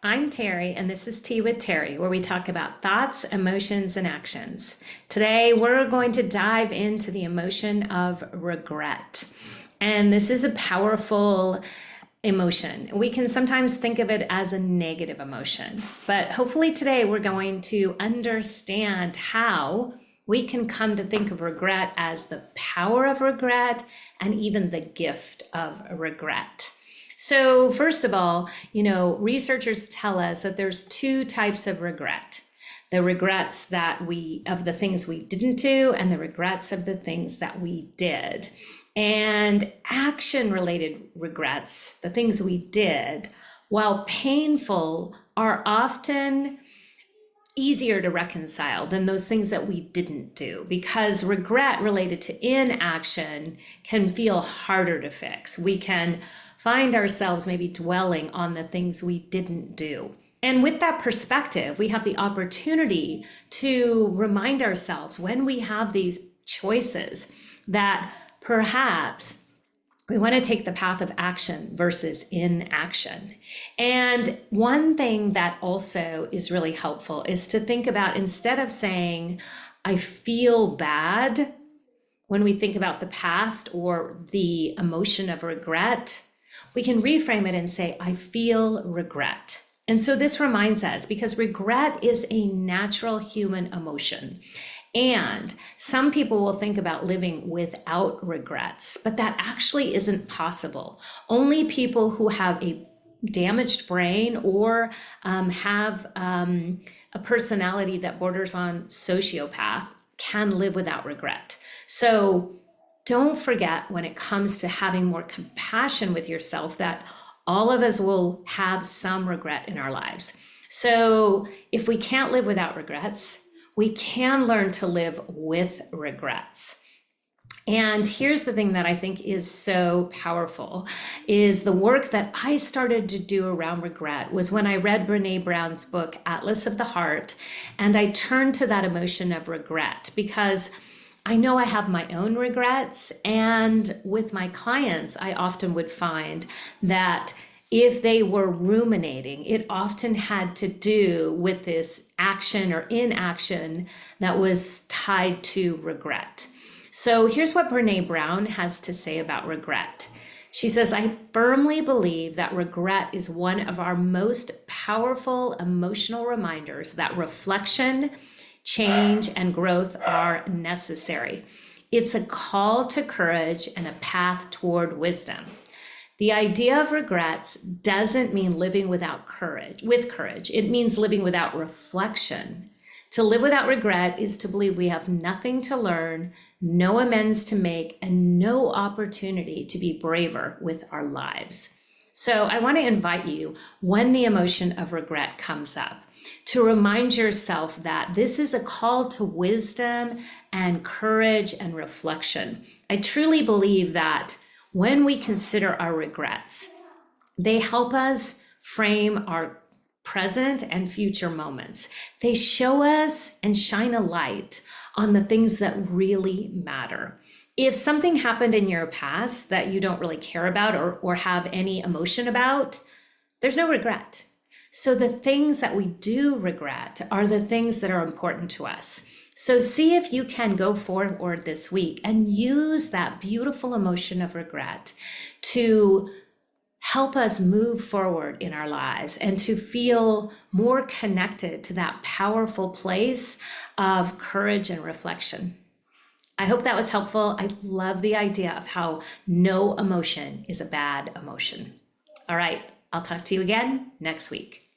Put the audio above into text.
I'm Terry, and this is Tea with Terry, where we talk about thoughts, emotions, and actions. Today, we're going to dive into the emotion of regret. And this is a powerful emotion. We can sometimes think of it as a negative emotion, but hopefully today we're going to understand how we can come to think of regret as the power of regret and even the gift of regret. So first of all, researchers tell us that there's two types of regret. The regrets of the things we didn't do and the regrets of the things that we did. And action related regrets, the things we did, while painful, are often easier to reconcile than those things that we didn't do, because regret related to inaction can feel harder to fix. We can find ourselves maybe dwelling on the things we didn't do. And with that perspective, we have the opportunity to remind ourselves when we have these choices that perhaps we want to take the path of action versus inaction. And one thing that also is really helpful is to think about, instead of saying, I feel bad, when we think about the past or the emotion of regret, we can reframe it and say, I feel regret. And so this reminds us, because regret is a natural human emotion. And some people will think about living without regrets, but that actually isn't possible. Only people who have a damaged brain or have a personality that borders on sociopath can live without regret. So don't forget, when it comes to having more compassion with yourself, that all of us will have some regret in our lives. So if we can't live without regrets, we can learn to live with regrets. And here's the thing that I think is so powerful, is the work that I started to do around regret was when I read Brené Brown's book, Atlas of the Heart, and I turned to that emotion of regret because I know I have my own regrets, and with my clients, I often would find that if they were ruminating, it often had to do with this action or inaction that was tied to regret. So here's what Brené Brown has to say about regret. She says, I firmly believe that regret is one of our most powerful emotional reminders that reflection, change, and growth are necessary. It's a call to courage and a path toward wisdom. The idea of regrets doesn't mean living without courage, with courage. It means living without reflection. To live without regret is to believe we have nothing to learn, no amends to make, and no opportunity to be braver with our lives. So I want to invite you, when the emotion of regret comes up, to remind yourself that this is a call to wisdom and courage and reflection. I truly believe that when we consider our regrets, they help us frame our present and future moments. They show us and shine a light on the things that really matter. If something happened in your past that you don't really care about or have any emotion about, there's no regret. So the things that we do regret are the things that are important to us. So see if you can go forward this week and use that beautiful emotion of regret to help us move forward in our lives and to feel more connected to that powerful place of courage and reflection. I hope that was helpful. I love the idea of how no emotion is a bad emotion. All right, I'll talk to you again next week.